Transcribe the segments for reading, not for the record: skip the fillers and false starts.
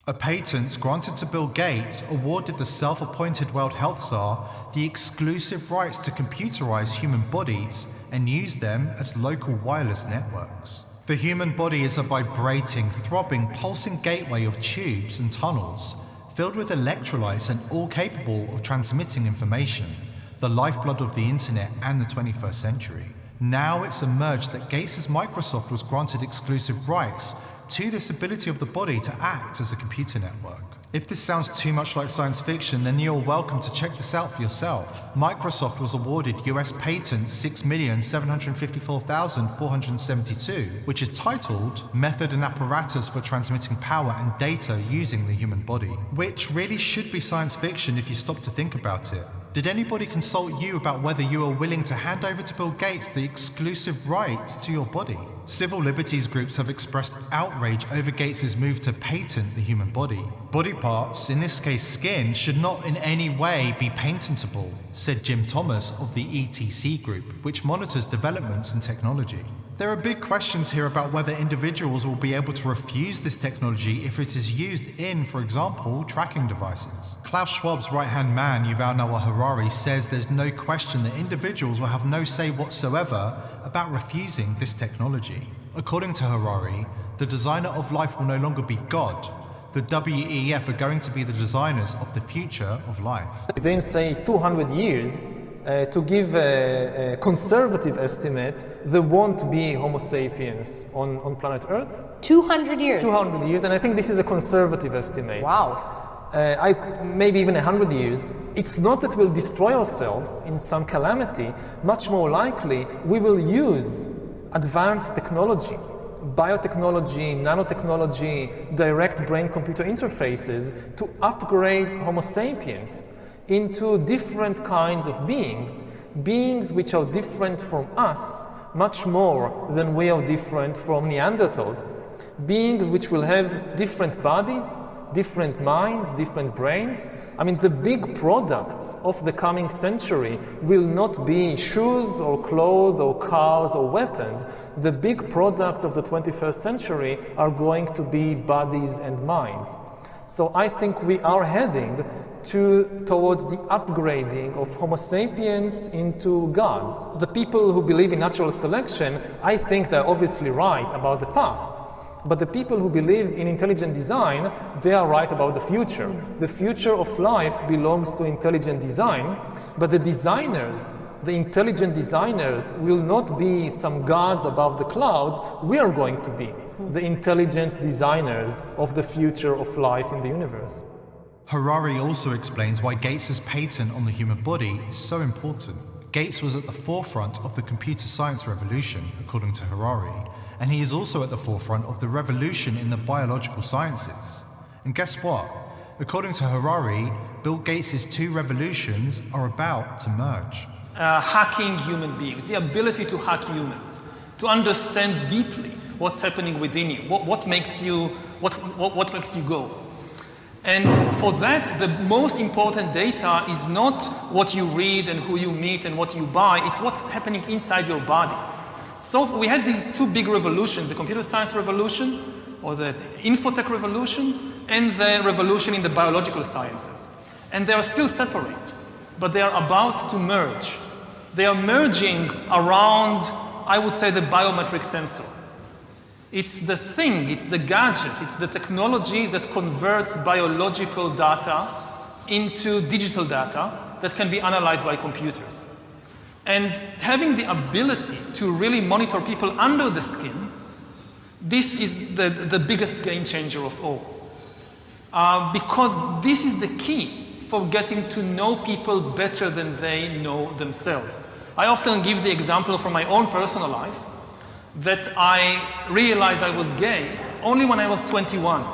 A patent granted to Bill Gates awarded the self-appointed World Health Czar the exclusive rights to computerize human bodies and use them as local wireless networks. The human body is a vibrating, throbbing, pulsing gateway of tubes and tunnels filled with electrolytes and all capable of transmitting information, the lifeblood of the internet and the 21st century. Now it's emerged that Gates' Microsoft was granted exclusive rights to this ability of the body to act as a computer network. If this sounds too much like science fiction, then you're welcome to check this out for yourself. Microsoft was awarded US patent 6,754,472, which is titled Method and Apparatus for Transmitting Power and Data Using the Human Body, which really should be science fiction if you stop to think about it. Did anybody consult you about whether you are willing to hand over to Bill Gates the exclusive rights to your body? Civil liberties groups have expressed outrage over Gates' move to patent the human body. Body parts, in this case skin, should not in any way be patentable, said Jim Thomas of the ETC group, which monitors developments in technology. There are big questions here about whether individuals will be able to refuse this technology if it is used in, for example, tracking devices. Klaus Schwab's right-hand man, Yuval Noah Harari, says there's no question that individuals will have no say whatsoever about refusing this technology. According to Harari, the designer of life will no longer be God. The WEF are going to be the designers of the future of life. Within, say, 200 years, to give a conservative estimate, there won't be Homo sapiens on planet Earth. 200 years? 200 years, and I think this is a conservative estimate. Wow. Maybe even 100 years. It's not that we'll destroy ourselves in some calamity. Much more likely, we will use advanced technology, biotechnology, nanotechnology, direct brain-computer interfaces to upgrade Homo sapiens into different kinds of beings which are different from us much more than we are different from Neanderthals, beings which will have different bodies, different minds, different brains. I mean, the big products of the coming century will not be shoes or clothes or cars or weapons. The big product of the 21st century are going to be bodies and minds. So I think we are heading towards the upgrading of Homo sapiens into gods. The people who believe in natural selection, I think they're obviously right about the past. But the people who believe in intelligent design, they are right about the future. The future of life belongs to intelligent design, but the designers, the intelligent designers, will not be some gods above the clouds. We are going to be the intelligent designers of the future of life in the universe. Harari also explains why Gates' patent on the human body is so important. Gates was at the forefront of the computer science revolution, according to Harari, and he is also at the forefront of the revolution in the biological sciences. And guess what? According to Harari, Bill Gates' two revolutions are about to merge. Hacking human beings, the ability to hack humans, to understand deeply what's happening within you, what makes you go. And for that, the most important data is not what you read and who you meet and what you buy, it's what's happening inside your body. So we had these two big revolutions, the computer science revolution, or the infotech revolution, and the revolution in the biological sciences. And they are still separate, but they are about to merge. They are merging around, I would say, the biometric sensor. It's the thing, it's the gadget, it's the technology that converts biological data into digital data that can be analyzed by computers. And having the ability to really monitor people under the skin, this is the biggest game changer of all. Because this is the key for getting to know people better than they know themselves. I often give the example from my own personal life that I realized I was gay only when I was 21.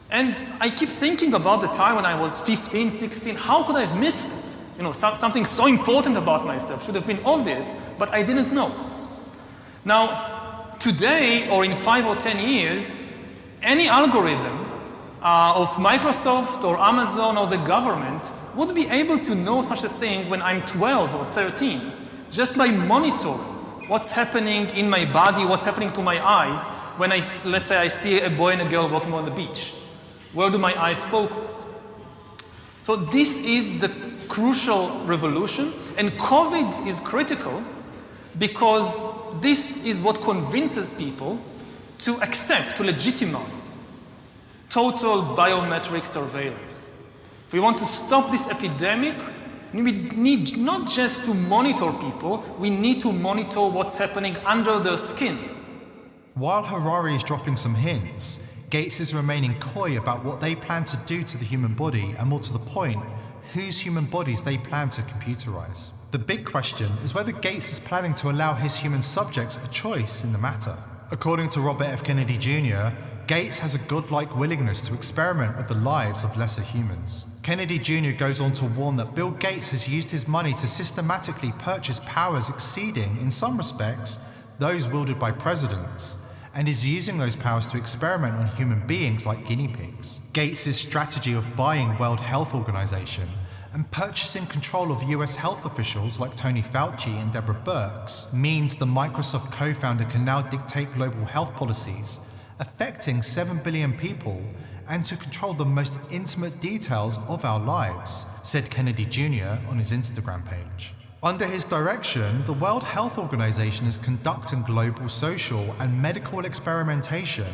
And I keep thinking about the time when I was 15, 16, how could I have missed it? You know, something so important about myself should have been obvious, but I didn't know. Now, today, or in 5 or 10 years, any algorithm of Microsoft or Amazon or the government would be able to know such a thing when I'm 12 or 13, just by monitoring what's happening in my body, what's happening to my eyes when let's say I see a boy and a girl walking on the beach. Where do my eyes focus? So this is the crucial revolution, and COVID is critical because this is what convinces people to accept, to legitimize total biometric surveillance. If we want to stop this epidemic, we need not just to monitor people, we need to monitor what's happening under their skin. While Harari is dropping some hints, Gates is remaining coy about what they plan to do to the human body, and more to the point, whose human bodies they plan to computerize. The big question is whether Gates is planning to allow his human subjects a choice in the matter. According to Robert F. Kennedy Jr., Gates has a godlike willingness to experiment with the lives of lesser humans. Kennedy Jr. goes on to warn that Bill Gates has used his money to systematically purchase powers exceeding, in some respects, those wielded by presidents, and is using those powers to experiment on human beings like guinea pigs. Gates' strategy of buying World Health Organization and purchasing control of US health officials like Tony Fauci and Deborah Birx means the Microsoft co-founder can now dictate global health policies affecting 7 billion people and to control the most intimate details of our lives, said Kennedy Jr. on his Instagram page. Under his direction, the World Health Organization is conducting global social and medical experimentation,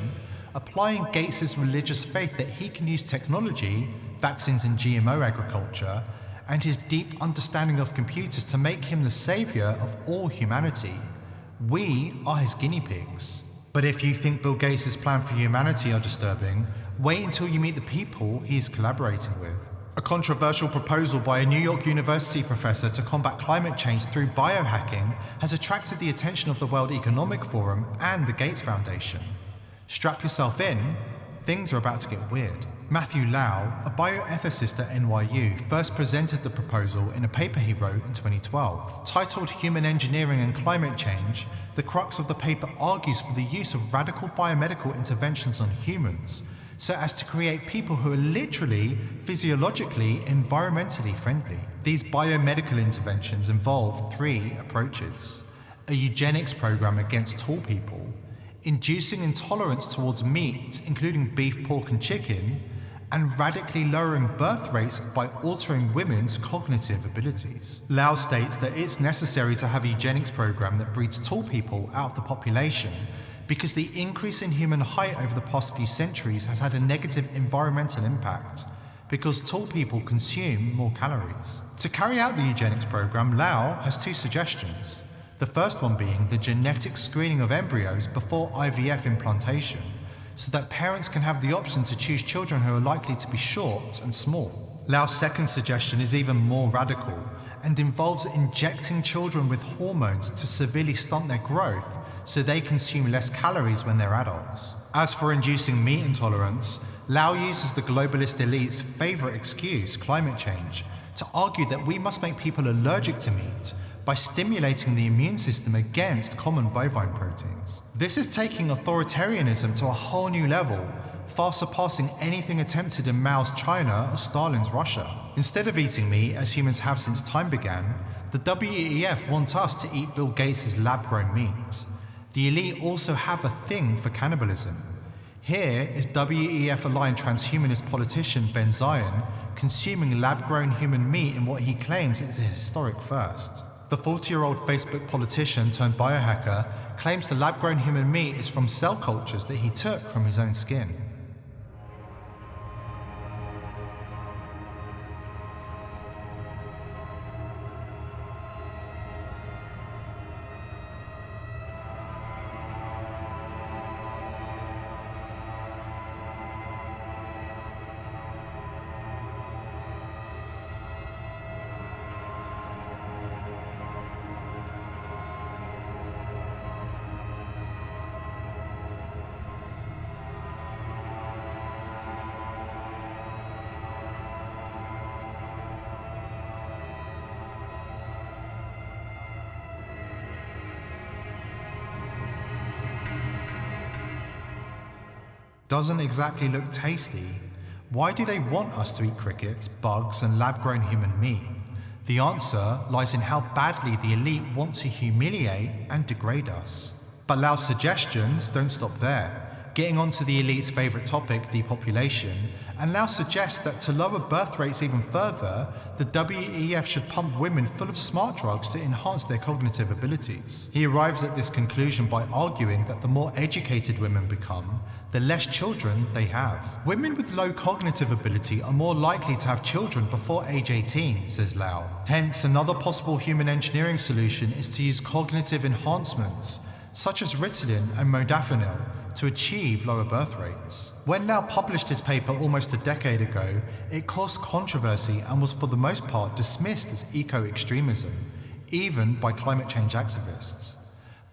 applying Gates' religious faith that he can use technology, vaccines and GMO agriculture, and his deep understanding of computers to make him the savior of all humanity. We are his guinea pigs. But if you think Bill Gates' plan for humanity are disturbing, wait until you meet the people he is collaborating with. A controversial proposal by a New York University professor to combat climate change through biohacking has attracted the attention of the World Economic Forum and the Gates Foundation. Strap yourself in, things are about to get weird. Matthew Lau, a bioethicist at NYU, first presented the proposal in a paper he wrote in 2012. Titled Human Engineering and Climate Change, the crux of the paper argues for the use of radical biomedical interventions on humans, so as to create people who are literally, physiologically, environmentally friendly. These biomedical interventions involve 3 approaches: a eugenics program against tall people, inducing intolerance towards meat, including beef, pork and chicken, and radically lowering birth rates by altering women's cognitive abilities. Lau states that it's necessary to have a eugenics program that breeds tall people out of the population because the increase in human height over the past few centuries has had a negative environmental impact because tall people consume more calories. To carry out the eugenics program, Lau has 2 suggestions. The first one being the genetic screening of embryos before IVF implantation, so that parents can have the option to choose children who are likely to be short and small. Lau's second suggestion is even more radical and involves injecting children with hormones to severely stunt their growth so they consume less calories when they're adults. As for inducing meat intolerance, Lau uses the globalist elite's favorite excuse, climate change, to argue that we must make people allergic to meat by stimulating the immune system against common bovine proteins. This is taking authoritarianism to a whole new level, far surpassing anything attempted in Mao's China or Stalin's Russia. Instead of eating meat, as humans have since time began, the WEF want us to eat Bill Gates' lab-grown meat. The elite also have a thing for cannibalism. Here is WEF-aligned transhumanist politician Ben Zion consuming lab-grown human meat in what he claims is a historic first. The 40-year-old Facebook politician turned biohacker claims the lab-grown human meat is from cell cultures that he took from his own skin. Doesn't exactly look tasty. Why do they want us to eat crickets, bugs, and lab-grown human meat? The answer lies in how badly the elite want to humiliate and degrade us. But Lau's suggestions don't stop there. getting onto the elite's favourite topic, depopulation, and Lau suggests that to lower birth rates even further, the WEF should pump women full of smart drugs to enhance their cognitive abilities. He arrives at this conclusion by arguing that the more educated women become, the less children they have. Women with low cognitive ability are more likely to have children before age 18, says Lau. Hence, another possible human engineering solution is to use cognitive enhancements, such as Ritalin and modafinil, to achieve lower birth rates. When Lau published his paper almost a decade ago, it caused controversy and was for the most part dismissed as eco-extremism, even by climate change activists.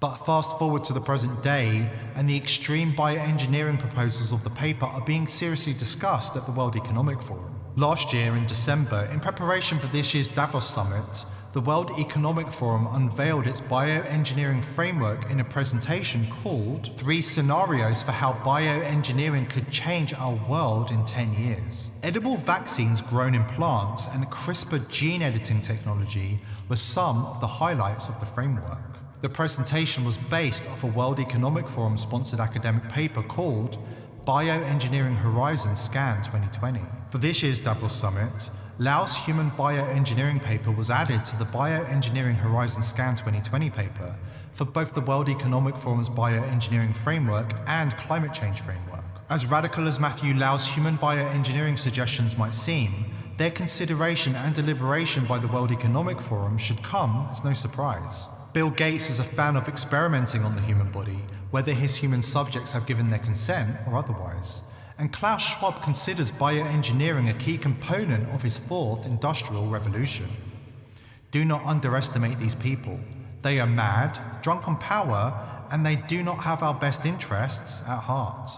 But fast forward to the present day, and the extreme bioengineering proposals of the paper are being seriously discussed at the World Economic Forum. Last year, in December, in preparation for this year's Davos Summit, the World Economic Forum unveiled its bioengineering framework in a presentation called 3 Scenarios for How Bioengineering Could Change Our World in 10 Years. Edible vaccines grown in plants and CRISPR gene editing technology were some of the highlights of the framework. The presentation was based off a World Economic Forum sponsored academic paper called Bioengineering Horizon Scan 2020. For this year's Davos Summit, Lau's human bioengineering paper was added to the Bioengineering Horizon Scan 2020 paper for both the World Economic Forum's bioengineering framework and climate change framework. As radical as Matthew Lau's human bioengineering suggestions might seem, their consideration and deliberation by the World Economic Forum should come as no surprise. Bill Gates is a fan of experimenting on the human body, whether his human subjects have given their consent or otherwise. And Klaus Schwab considers bioengineering a key component of his 4th industrial revolution. Do not underestimate these people. They are mad, drunk on power, and they do not have our best interests at heart.